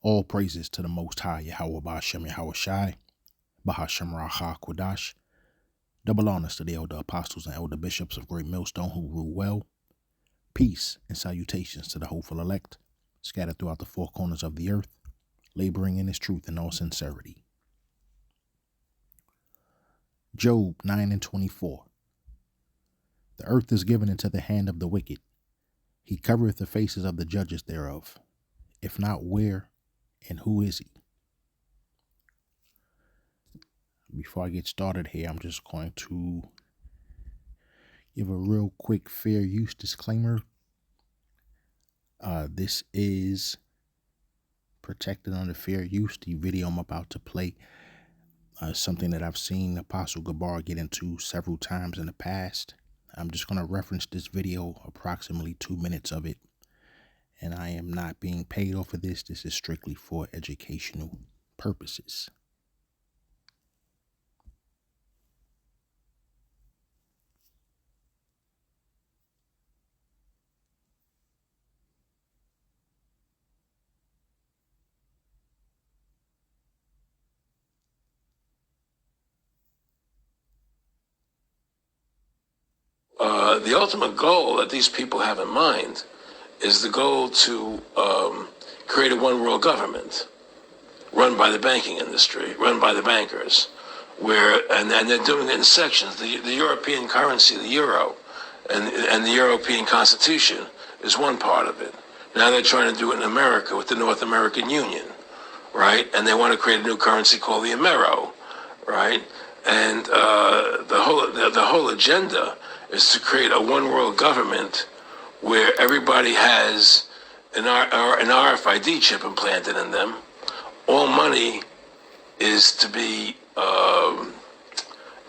All praises to the Most High, Yahweh Ba'ashem Yahweh Shai, Bahashem Raha Kodash. Double honors to the elder apostles and elder bishops of Great Millstone who rule well. Peace and salutations to the hopeful elect, scattered throughout the four corners of the earth, laboring in his truth in all sincerity. Job 9:24. The earth is given into the hand of the wicked. He covereth the faces of the judges thereof. If not, where and who is he? Before I get started here, I'm just going to give a real quick fair use disclaimer. This is protected under fair use. The video I'm about to play, something that I've seen Apostle Gabar get into several times in the past. I'm just going to reference this video, approximately 2 minutes of it. And I am not being paid off of this. This is strictly for educational purposes. The ultimate goal that these people have in mind is the goal to create a one world government run by the banking industry, run by the bankers, and they're doing it in sections. The European currency, the euro, and the European Constitution is one part of it. Now they're trying to do it in America with the North American Union, right? And they want to create a new currency called the Amero, right? And the whole agenda is to create a one world government where everybody has an RFID chip implanted in them. All money is to be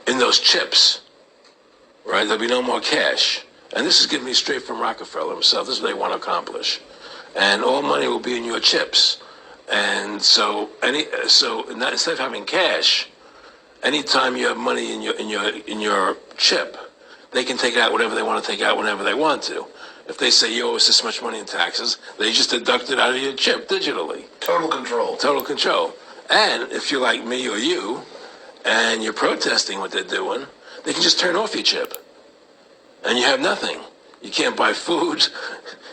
in those chips, right? There'll be no more cash. And this is getting me straight from Rockefeller himself. This is what they want to accomplish. And all money will be in your chips. And so instead of having cash, anytime you have money in your chip, they can take out whatever they want to take out whenever they want to. If they say you owe us this much money in taxes, they just deduct it out of your chip digitally. Total control. Total control. And if you're like me or you, and you're protesting what they're doing, they can just turn off your chip. And you have nothing. You can't buy food.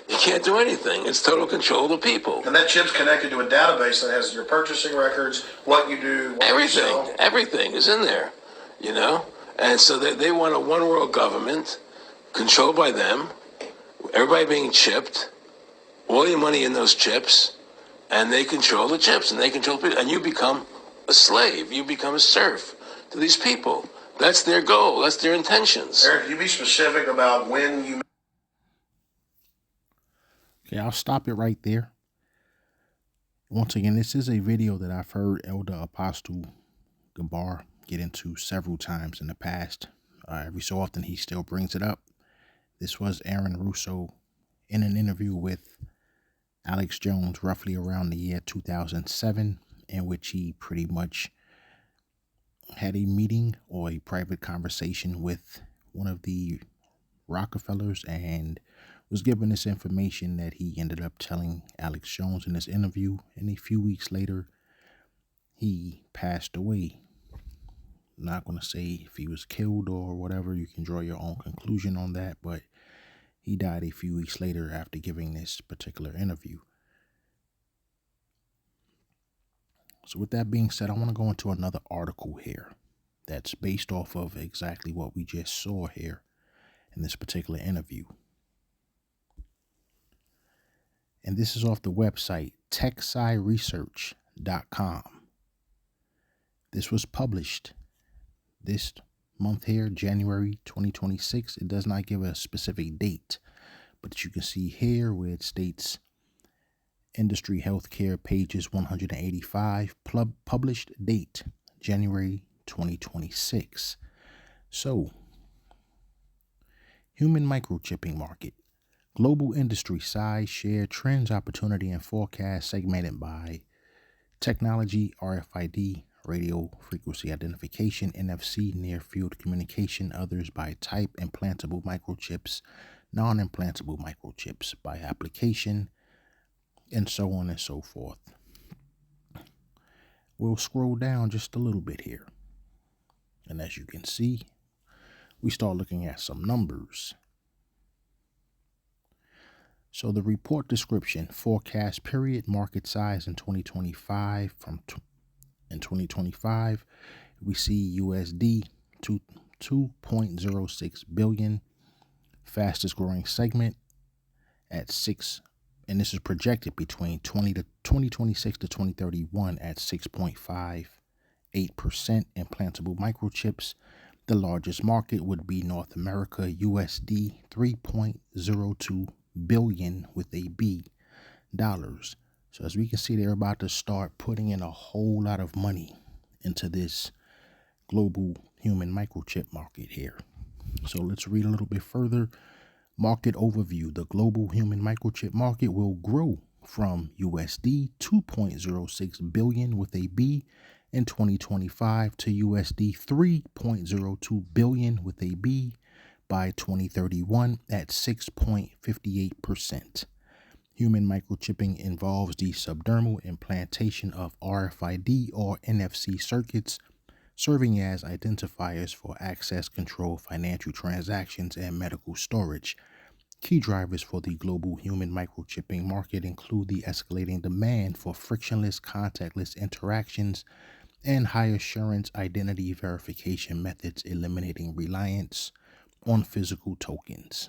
You can't do anything. It's total control of the people. And that chip's connected to a database that has your purchasing records, what you do, what everything. you sell. Everything is in there, you know? And so they want a one world government controlled by them, everybody being chipped, all your money in those chips, and they control the chips, and they control people, and you become a slave, you become a serf to these people. That's their goal, that's their intentions. Eric, can you be specific about when you... Okay, I'll stop it right there. Once again, this is a video that I've heard Elder Apostle Gabar get into several times in the past. Every so often he still brings it up. This was Aaron Russo in an interview with Alex Jones roughly around the year 2007, in which he pretty much had a meeting or a private conversation with one of the Rockefellers and was given this information that he ended up telling Alex Jones in this interview. And a few weeks later, he passed away. I'm not going to say if he was killed or whatever. You can draw your own conclusion on that, but he died a few weeks later after giving this particular interview. So with that being said, I want to go into another article here that's based off of exactly what we just saw here in this particular interview. And this is off the website techsciresearch.com. This was published this month here, January 2026. It does not give a specific date, but you can see here where it states Industry Healthcare, pages 185, published date, January 2026. So, human microchipping market. Global industry size, share, trends, opportunity, and forecast segmented by technology, RFID, radio frequency identification, NFC, near field communication, others by type, implantable microchips, non-implantable microchips by application, and so on and so forth. We'll scroll down just a little bit here. And as you can see, we start looking at some numbers. So the report description, forecast period, market size in 2025. In 2025, we see USD 2.06 billion, fastest growing segment at 6, and this is projected between 2026 to 2031 at 6.58% implantable microchips. The largest market would be North America, USD 3.02 billion with a B dollars. So as we can see, they're about to start putting in a whole lot of money into this global human microchip market here. So let's read a little bit further. Market overview. The global human microchip market will grow from USD 2.06 billion with a B in 2025 to USD 3.02 billion with a B by 2031 at 6.58%. Human microchipping involves the subdermal implantation of RFID or NFC circuits, serving as identifiers for access control, financial transactions, and medical storage. Key drivers for the global human microchipping market include the escalating demand for frictionless, contactless interactions and high assurance identity verification methods, eliminating reliance on physical tokens.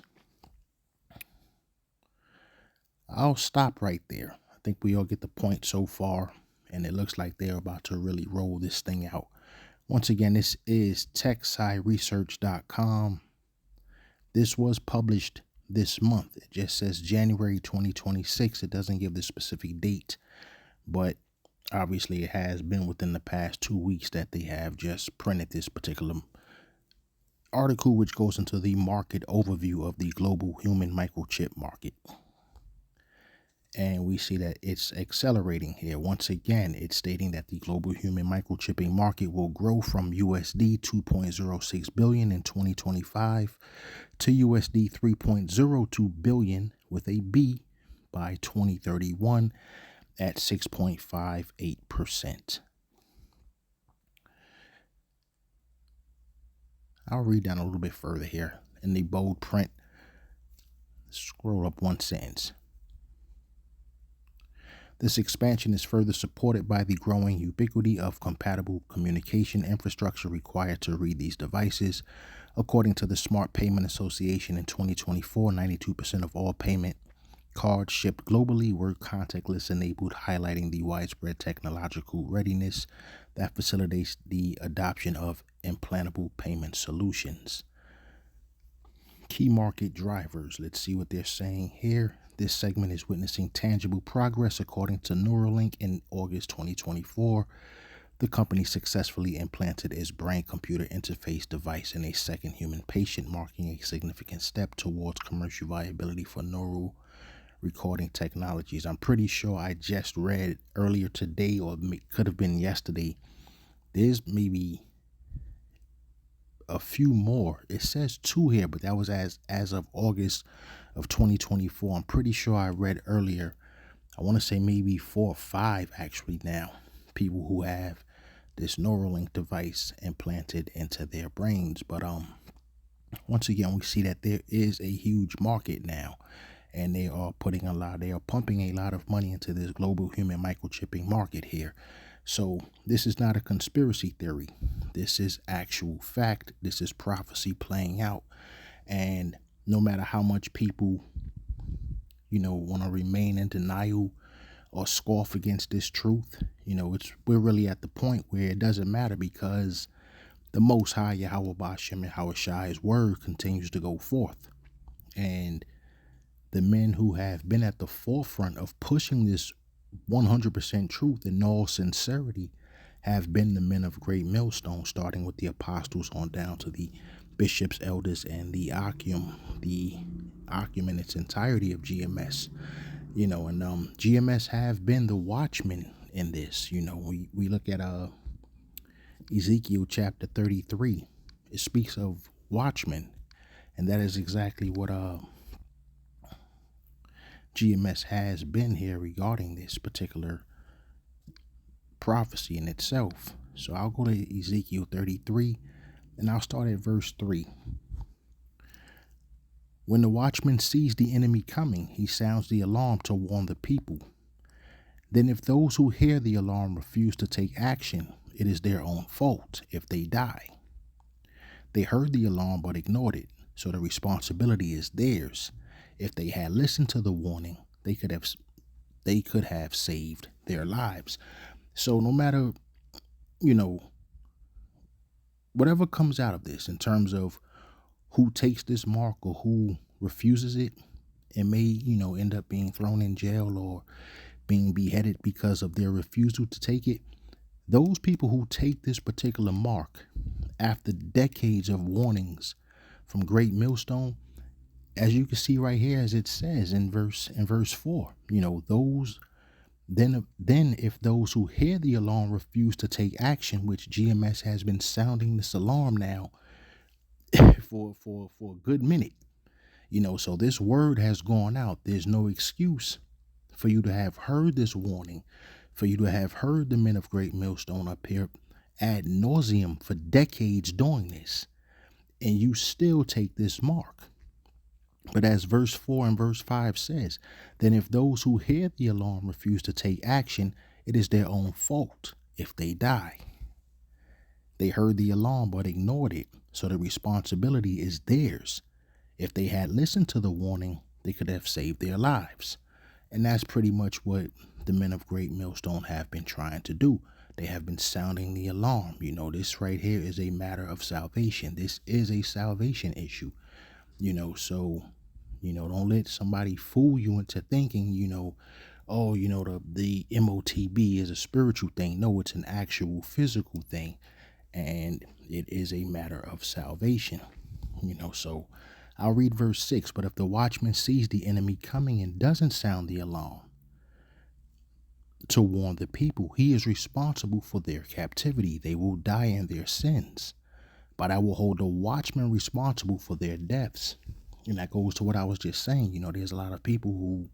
I'll stop right there. I think we all get the point so far, and it looks like they're about to really roll this thing out. Once again, this is techsciresearch.com. This was published this month. It just says January 2026. It doesn't give the specific date, but obviously it has been within the past 2 weeks that they have just printed this particular article, which goes into the market overview of the global human microchip market. And we see that it's accelerating here. Once again, it's stating that the global human microchipping market will grow from USD 2.06 billion in 2025 to USD 3.02 billion with a B by 2031 at 6.58%. I'll read down a little bit further here in the bold print. Scroll up one sentence. This expansion is further supported by the growing ubiquity of compatible communication infrastructure required to read these devices. According to the Smart Payment Association in 2024, 92% of all payment cards shipped globally were contactless enabled, highlighting the widespread technological readiness that facilitates the adoption of implantable payment solutions. Key market drivers. Let's see what they're saying here. This segment is witnessing tangible progress. According to Neuralink, in August 2024, the company successfully implanted its brain-computer interface device in a second human patient, marking a significant step towards commercial viability for neural recording technologies. I'm pretty sure I just read earlier today, or could have been yesterday, there's maybe a few more. It says 2 here, but that was as of August of 2024. I'm pretty sure I read earlier, I want to say maybe 4 or 5 actually now, people who have this Neuralink device implanted into their brains. But once again, we see that there is a huge market now, and they are pumping a lot of money into this global human microchipping market here. So this is not a conspiracy theory. This is actual fact. This is prophecy playing out. And no matter how much people, want to remain in denial or scoff against this truth, we're really at the point where it doesn't matter, because the Most High, Yahweh Bashem Yahweh Shai's word continues to go forth. And the men who have been at the forefront of pushing this 100% truth in all sincerity have been the men of Great Millstone, starting with the apostles on down to the bishops, elders, and the Akim in its entirety of GMS. And GMS have been the watchmen in this. We look at Ezekiel chapter 33. It speaks of watchmen, and that is exactly what GMS has been here regarding this particular prophecy in itself. So I'll go to Ezekiel 33 and I'll start at verse 3. When the watchman sees the enemy coming, he sounds the alarm to warn the people. Then if those who hear the alarm refuse to take action, it is their own fault if they die. They heard the alarm but ignored it, so the responsibility is theirs. If they had listened to the warning, they could have saved their lives. So no matter, you know, whatever comes out of this in terms of who takes this mark or who refuses it, it may, end up being thrown in jail or being beheaded because of their refusal to take it. Those people who take this particular mark after decades of warnings from Great Millstone, as you can see right here, as it says in verse 4, those then if those who hear the alarm refuse to take action, which GMS has been sounding this alarm now for a good minute, so this word has gone out. There's no excuse for you to have heard this warning, for you to have heard the men of Great Millstone up here ad nauseum for decades doing this, and you still take this mark. But as verse 4 and verse 5 says, then if those who hear the alarm refuse to take action, it is their own fault if they die. They heard the alarm but ignored it, so the responsibility is theirs. If they had listened to the warning, they could have saved their lives. And that's pretty much what the men of Great Millstone have been trying to do. They have been sounding the alarm. This right here is a matter of salvation. This is a salvation issue. So, don't let somebody fool you into thinking, the MOTB is a spiritual thing. No, it's an actual physical thing. And it is a matter of salvation. So I'll read verse 6. But if the watchman sees the enemy coming and doesn't sound the alarm to warn the people, he is responsible for their captivity. They will die in their sins. But I will hold the watchman responsible for their deaths. And that goes to what I was just saying. There's a lot of people who,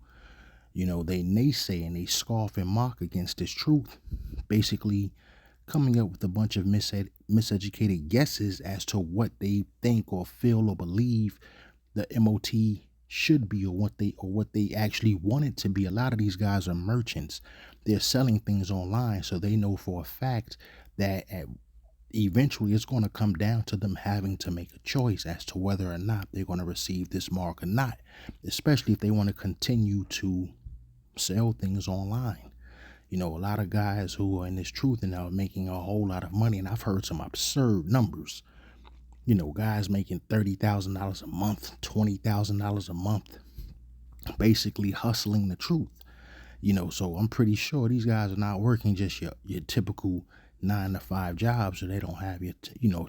they naysay and they scoff and mock against this truth, basically coming up with a bunch of miseducated guesses as to what they think or feel or believe the MOT should be, or what they actually want it to be. A lot of these guys are merchants. They're selling things online, so they know for a fact that eventually it's going to come down to them having to make a choice as to whether or not they're going to receive this mark or not, especially if they want to continue to sell things online. A lot of guys who are in this truth and are making a whole lot of money, and I've heard some absurd numbers. Guys making $30,000 a month, $20,000 a month, basically hustling the truth. So I'm pretty sure these guys are not working just your typical 9-to-5 jobs, or they don't have your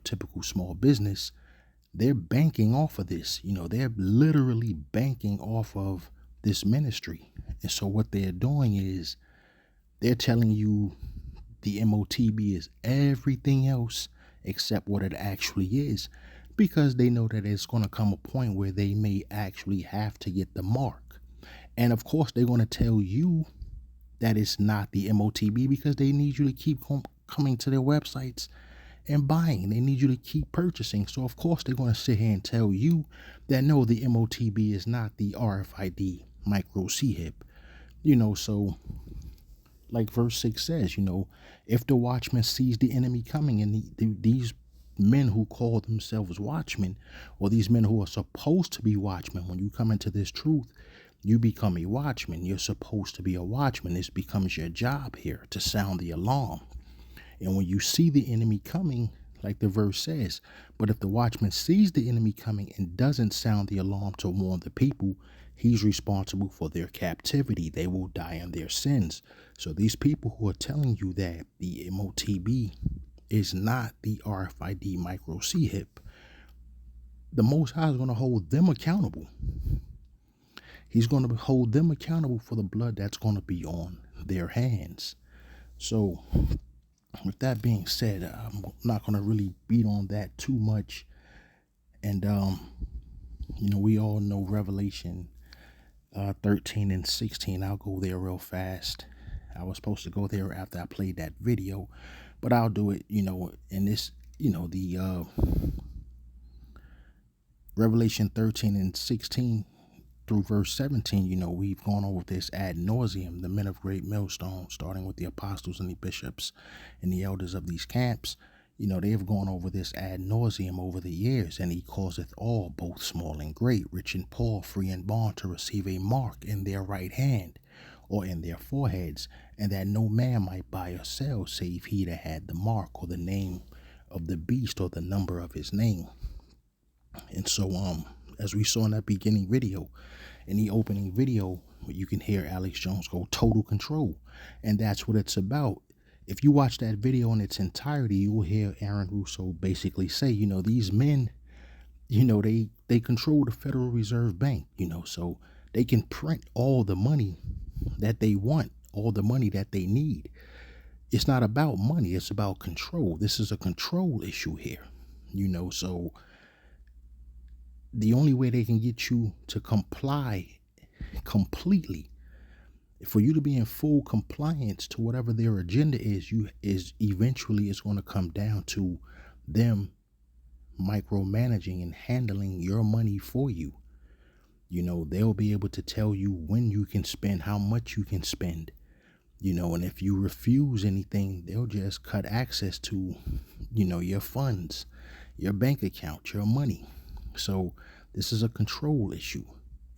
typical small business. They're banking off of this. They're literally banking off of this ministry. And so what they're doing is they're telling you the MOTB is everything else except what it actually is, because they know that it's going to come a point where they may actually have to get the mark. And of course, they're going to tell you that it's not the MOTB because they need you to keep coming to their websites and buying. They need you to keep purchasing. So of course, they're going to sit here and tell you that no, the MOTB is not the RFID microchip. So like verse 6 says, if the watchman sees the enemy coming, and these men who call themselves watchmen, or these men who are supposed to be watchmen, when you come into this truth, you become a watchman. You're supposed to be a watchman. This becomes your job here, to sound the alarm. And when you see the enemy coming, like the verse says, but if the watchman sees the enemy coming and doesn't sound the alarm to warn the people, he's responsible for their captivity. They will die in their sins. So these people who are telling you that the MOTB is not the RFID microchip, the Most High is going to hold them accountable. He's going to hold them accountable for the blood that's going to be on their hands. So with that being said, I'm not going to really beat on that too much. And, we all know Revelation 13 and 16. I'll go there real fast. I was supposed to go there after I played that video, but I'll do it, in this, the Revelation 13 and 16 through verse 17, we've gone over this ad nauseum, the men of great millstone, starting with the apostles and the bishops and the elders of these camps. They have gone over this ad nauseum over the years, and he causeth all, both small and great, rich and poor, free and bond, to receive a mark in their right hand or in their foreheads, and that no man might buy or sell save he that had the mark or the name of the beast or the number of his name. And so, as we saw in that beginning video, in the opening video, you can hear Alex Jones go total control, and that's what it's about. If you watch that video in its entirety, you will hear Aaron Russo basically say, these men, they control the Federal Reserve Bank, so they can print all the money that they want, all the money that they need. It's not about money, it's about control. This is a control issue here, so the only way they can get you to comply completely, for you to be in full compliance to whatever their agenda is eventually it's going to come down to them micromanaging and handling your money for you. They'll be able to tell you when you can spend, how much you can spend, and if you refuse anything, they'll just cut access to, your funds, your bank account, your money. So this is a control issue.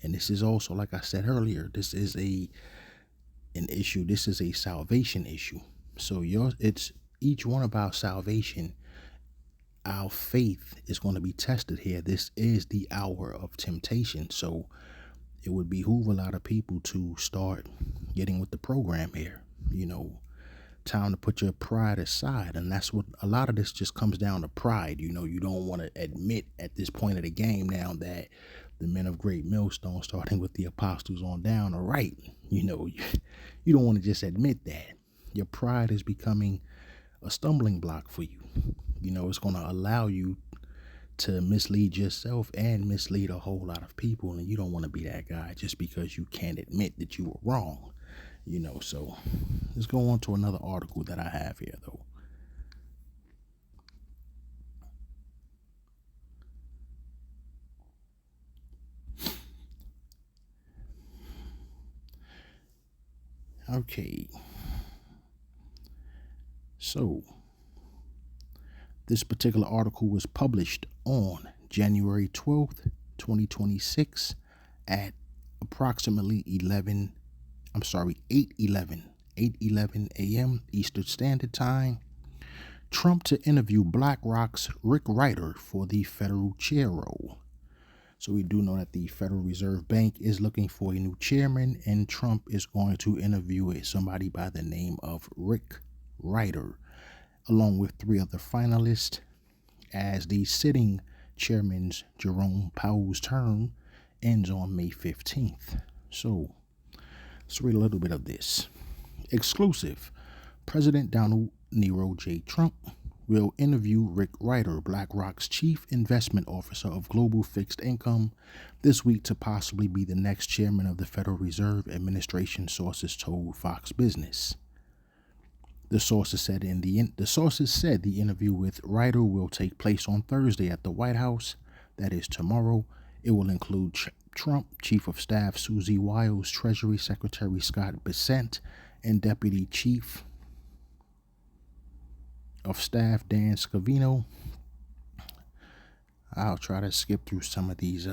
And this is also, like I said earlier, this is an issue. This is a salvation issue. So it's each one of our salvation, our faith is going to be tested here. This is the hour of temptation. So it would behoove a lot of people to start getting with the program here. Time to put your pride aside. And that's what a lot of this just comes down to pride. You don't want to admit at this point of the game now that the men of great millstone, starting with the apostles on down, are right. You don't want to just admit that. Your pride is becoming a stumbling block for you. It's going to allow you to mislead yourself and mislead a whole lot of people. And you don't want to be that guy just because you can't admit that you were wrong. So let's go on to another article that I have here, though. Okay. So this particular article was published on January 12th, 2026 at approximately 8:11 a.m. Eastern Standard Time. Trump to interview BlackRock's Rick Ryder for the federal chair role. So we do know that the Federal Reserve Bank is looking for a new chairman, and Trump is going to interview somebody by the name of Rick Ryder, along with 3 other finalists, as the sitting chairman's Jerome Powell's term ends on May 15th. So let's read a little bit of this. Exclusive. President Donald Nero J. Trump will interview Rick Ryder, BlackRock's chief investment officer of global fixed income, this week to possibly be the next chairman of the Federal Reserve Administration, sources told Fox Business. The sources said the interview with Ryder will take place on Thursday at the White House. That is tomorrow. It will include Trump, Chief of Staff Susie Wiles, Treasury Secretary Scott Bessent, and Deputy Chief of Staff Dan Scavino. I'll try to skip through some of these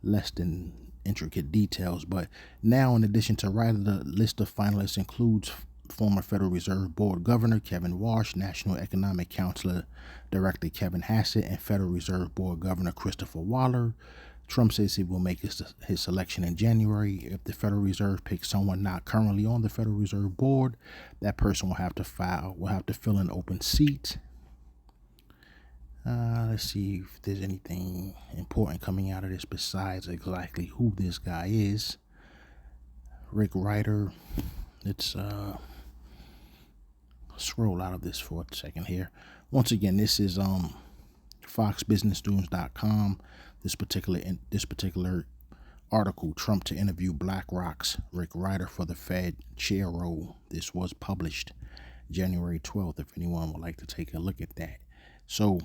less than intricate details, but now, in addition to Ryder, the list of finalists includes former Federal Reserve Board Governor Kevin Warsh, National Economic Counselor Director Kevin Hassett, and Federal Reserve Board Governor Christopher Waller. Trump says he will make his selection in January. If the Federal Reserve picks someone not currently on the Federal Reserve Board, that person will have to fill an open seat. Let's see if there's anything important coming out of this besides exactly who this guy is. Rick Ryder. Let's scroll out of this for a second here. Once again, this is foxbusinessnews.com. This particular article, Trump to interview BlackRock's Rick Ryder for the Fed chair role. This was published January 12th, if anyone would like to take a look at that. So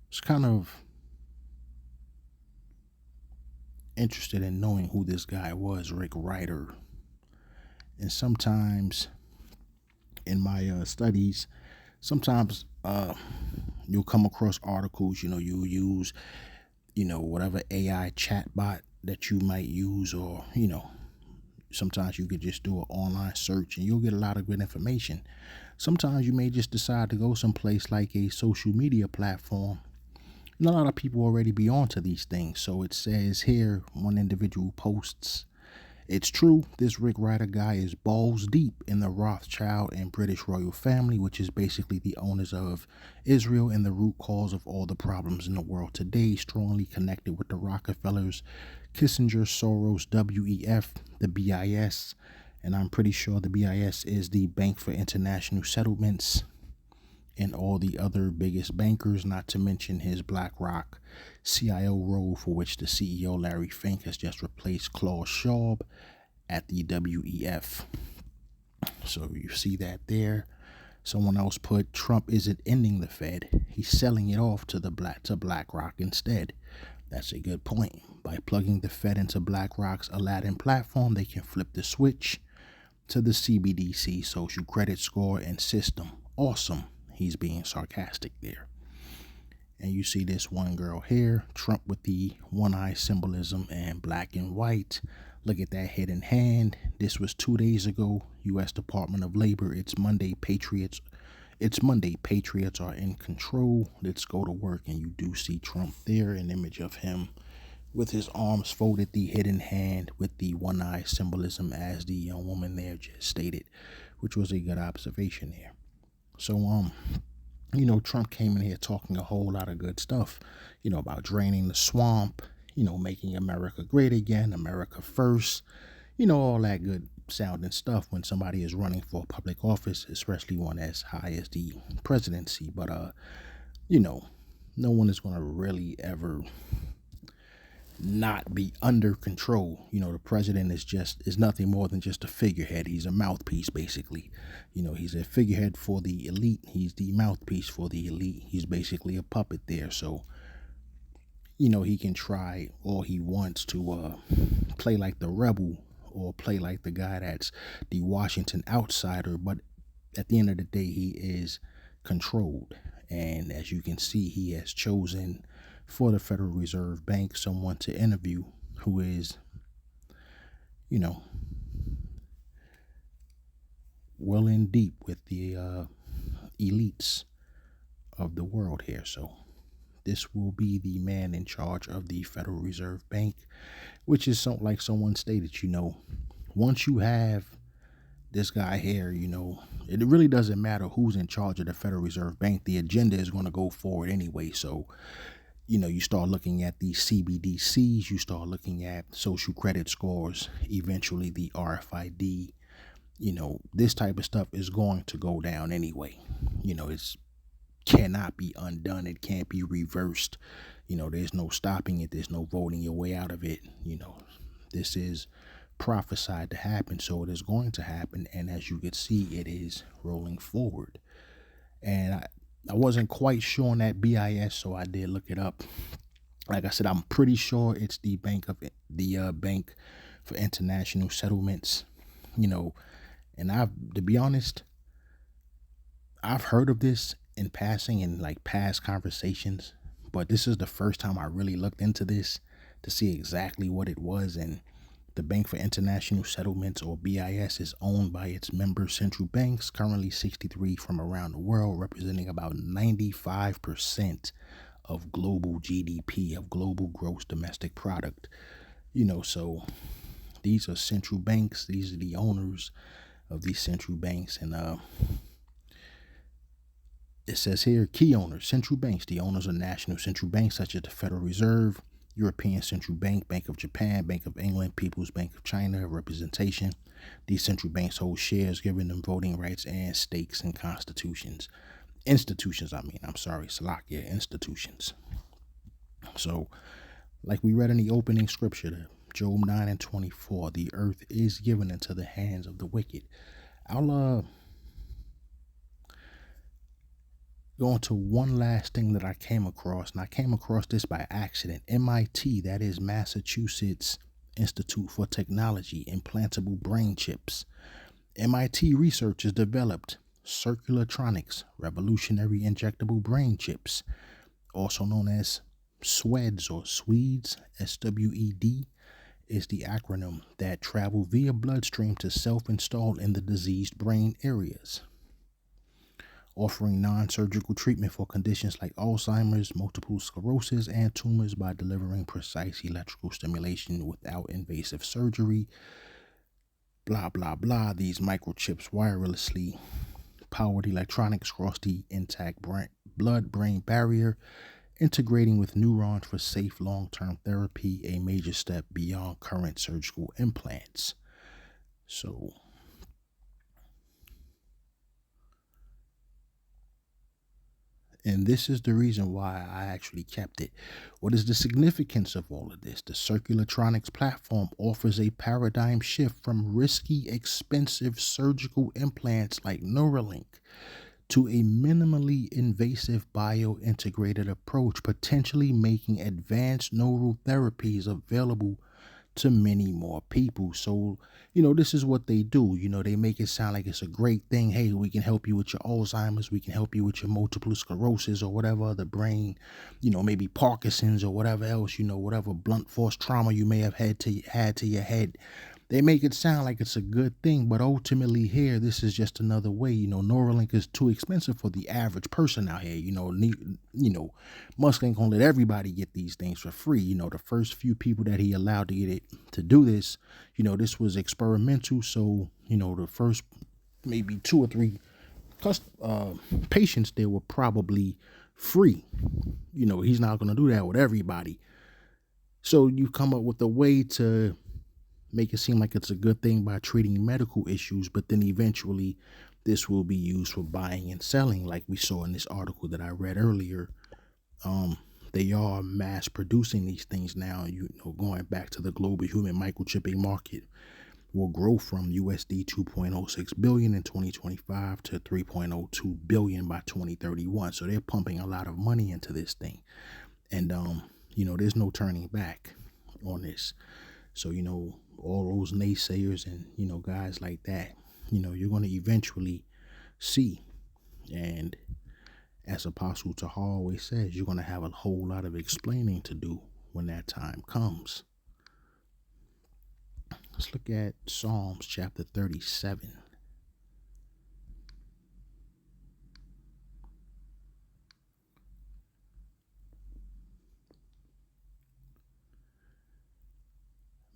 it's kind of interested in knowing who this guy was, Rick Ryder. And sometimes in my studies, sometimes you'll come across articles, you'll use, whatever AI chatbot that you might use, or, sometimes you could just do an online search and you'll get a lot of good information. Sometimes you may just decide to go someplace like a social media platform. And a lot of people already be onto these things. So it says here, one individual posts, "It's true, this Rick Ryder guy is balls deep in the Rothschild and British royal family, which is basically the owners of Israel and the root cause of all the problems in the world today, strongly connected with the Rockefellers, Kissinger, Soros, WEF, the BIS, and I'm pretty sure the BIS is the Bank for International Settlements, and all the other biggest bankers, not to mention his BlackRock CIO role, for which the CEO Larry Fink has just replaced Klaus Schwab at the WEF." So you see that there. Someone else put, "Trump isn't ending the Fed, he's selling it off to BlackRock instead." That's a good point. By plugging the Fed into BlackRock's Aladdin platform, they can flip the switch to the CBDC, social credit score, and system. Awesome. He's being sarcastic there. And you see this one girl here, Trump with the one-eye symbolism and black and white. Look at that hidden hand. This was 2 days ago. U.S. Department of Labor. It's Monday. Patriots are in control. Let's go to work. And you do see Trump there, an image of him with his arms folded, the hidden hand with the one-eye symbolism, as the young woman there just stated, which was a good observation there. So, Trump came in here talking a whole lot of good stuff, about draining the swamp, making America great again, America first, all that good sounding stuff when somebody is running for a public office, especially one as high as the presidency. But, no one is going to really ever not be under control. The president is nothing more than just a figurehead. He's a mouthpiece, basically. He's a figurehead for the elite. He's the mouthpiece for the elite. He's basically a puppet there. So, he can try all he wants to play like the rebel or play like the guy that's the Washington outsider. But at the end of the day, he is controlled. And as you can see, he has chosen for the Federal Reserve Bank someone to interview who is, well in deep with the elites of the world here. So this will be the man in charge of the Federal Reserve Bank, which is like someone stated, once you have this guy here, it really doesn't matter who's in charge of the Federal Reserve Bank. The agenda is going to go forward anyway. So, you start looking at the CBDCs, you start looking at social credit scores, eventually the RFID, this type of stuff is going to go down anyway. It's cannot be undone. It can't be reversed. There's no stopping it. There's no voting your way out of it. This is prophesied to happen, so it is going to happen. And as you can see, it is rolling forward. And I wasn't quite sure on that BIS, so I did look it up. Like I said, I'm pretty sure it's the Bank for International Settlements. And to be honest, I've heard of this in passing in like past conversations, but this is the first time I really looked into this to see exactly what it was. And the Bank for International Settlements, or BIS, is owned by its member central banks, currently 63 from around the world, representing about 95% of global GDP, of global gross domestic product. So these are central banks. These are the owners of these central banks. And it says here, key owners, central banks. The owners of national central banks such as the Federal Reserve, European Central Bank, Bank of Japan, Bank of England, People's Bank of China have representation. These central banks hold shares, giving them voting rights and stakes in institutions. So Like we read in the opening scripture, Job 9:24, the earth is given into the hands of the wicked. I'll go into one last thing that I came across, and I came across this by accident. MIT, that is Massachusetts Institute for Technology, implantable brain chips. MIT researchers developed circulatronics, revolutionary injectable brain chips, also known as SWEDs or SWEDs, SWED is the acronym, that travel via bloodstream to self-install in the diseased brain areas, offering non-surgical treatment for conditions like Alzheimer's, multiple sclerosis, and tumors by delivering precise electrical stimulation without invasive surgery. Blah, blah, blah. These microchips wirelessly powered electronics cross the intact blood-brain barrier, integrating with neurons for safe long-term therapy, a major step beyond current surgical implants. So, and this is the reason why I actually kept it. What is the significance of all of this? The Circulatronics platform offers a paradigm shift from risky, expensive surgical implants like Neuralink to a minimally invasive bio-integrated approach, potentially making advanced neural therapies available to many more people. So, this is what they do. They make it sound like it's a great thing. Hey, we can help you with your Alzheimer's, we can help you with your multiple sclerosis or whatever other brain, maybe Parkinson's or whatever else, whatever blunt force trauma you may have had to your head. They make it sound like it's a good thing, but ultimately here, this is just another way. Neuralink is too expensive for the average person out here. Musk ain't gonna let everybody get these things for free. The first few people that he allowed to get it to do this, this was experimental. So, the first maybe 2 or 3 patients there were probably free. He's not gonna do that with everybody. So you come up with a way to make it seem like it's a good thing by treating medical issues, but then eventually this will be used for buying and selling, like we saw in this article that I read earlier. They are mass producing these things now. Going back to the global human microchipping market will grow from USD 2.06 billion in 2025 to 3.02 billion by 2031. So they're pumping a lot of money into this thing, and there's no turning back on this. So all those naysayers and guys like that, you're going to eventually see. And as Apostle Tahar always says, you're going to have a whole lot of explaining to do when that time comes. Let's look at Psalms chapter 37.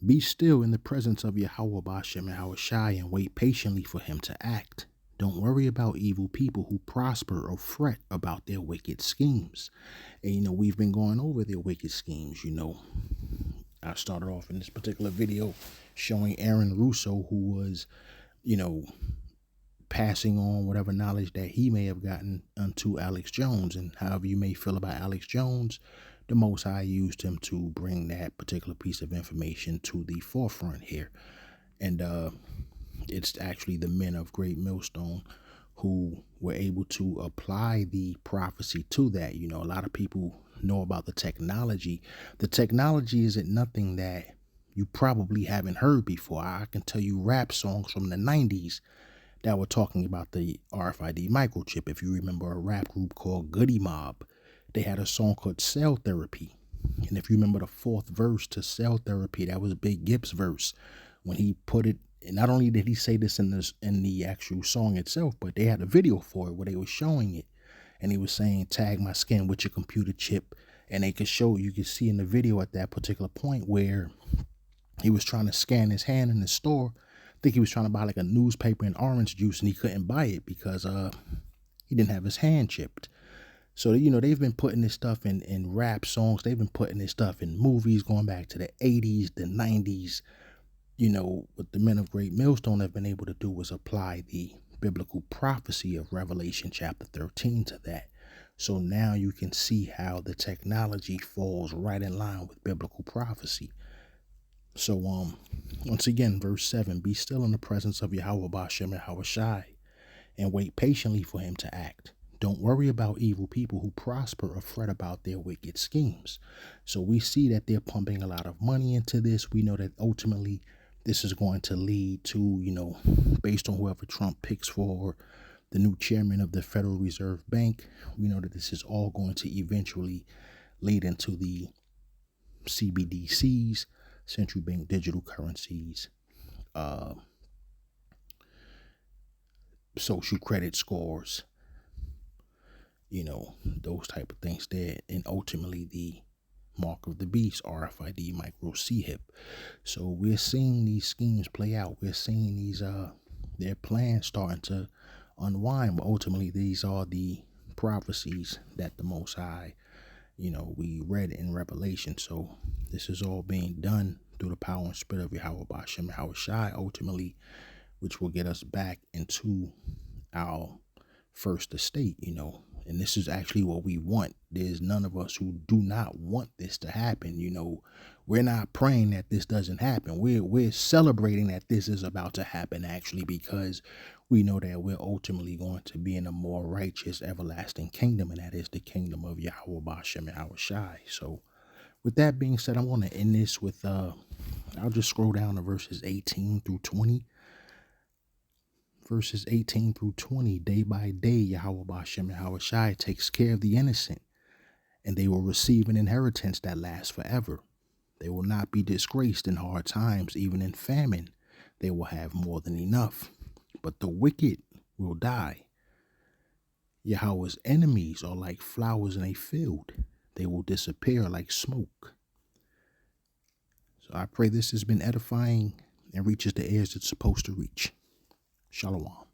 Be still in the presence of Yahweh Bashem and Hawashai and wait patiently for him to act. Don't worry about evil people who prosper or fret about their wicked schemes. And we've been going over their wicked schemes. I started off in this particular video showing Aaron Russo, who was, passing on whatever knowledge that he may have gotten unto Alex Jones. And however you may feel about Alex Jones, the Most High used him to bring that particular piece of information to the forefront here. And it's actually the men of Great Millstone who were able to apply the prophecy to that. A lot of people know about the technology. The technology isn't nothing that you probably haven't heard before. I can tell you rap songs from the 90s that were talking about the RFID microchip. If you remember a rap group called Goody Mob, they had a song called Cell Therapy. And if you remember the 4th verse to Cell Therapy, that was Big Gibbs' verse. When he put it, and not only did he say this in the actual song itself, but they had a video for it where they were showing it. And he was saying, tag my skin with your computer chip. And they could show, you could see in the video at that particular point where he was trying to scan his hand in the store. I think he was trying to buy like a newspaper and orange juice, and he couldn't buy it because he didn't have his hand chipped. So, they've been putting this stuff in rap songs. They've been putting this stuff in movies going back to the 80s, the 90s. What the men of Great Millstone have been able to do was apply the biblical prophecy of Revelation chapter 13 to that. So now you can see how the technology falls right in line with biblical prophecy. So once again, verse 7, be still in the presence of Yahweh Bashem and Hawashai, and wait patiently for him to act. Don't worry about evil people who prosper or fret about their wicked schemes. So we see that they're pumping a lot of money into this. We know that ultimately this is going to lead to, based on whoever Trump picks for the new chairman of the Federal Reserve Bank, we know that this is all going to eventually lead into the CBDCs, central bank digital currencies, social credit scores, those type of things there, and ultimately the mark of the beast, RFID, micro chip. So we're seeing these schemes play out. We're seeing these their plans starting to unwind, but ultimately these are the prophecies that the Most High, we read in Revelation. So this is all being done through the power and spirit of Yahweh Bashem and Howard Shai, ultimately, which will get us back into our first estate, and this is actually what we want. There's none of us who do not want this to happen. We're not praying that this doesn't happen. We're celebrating that this is about to happen, actually, because we know that we're ultimately going to be in a more righteous, everlasting kingdom, and that is the kingdom of Yahweh Bashem and Howard Shai. So with that being said, I want to end this with I'll just scroll down to verses 18 through 20. Verses 18 through 20, day by day, Yahweh Bashem and Howard Shai takes care of the innocent, and they will receive an inheritance that lasts forever. They will not be disgraced in hard times, even in famine. They will have more than enough. But the wicked will die. Yahweh's enemies are like flowers in a field. They will disappear like smoke. So I pray this has been edifying and reaches the ears it's supposed to reach. Shalom.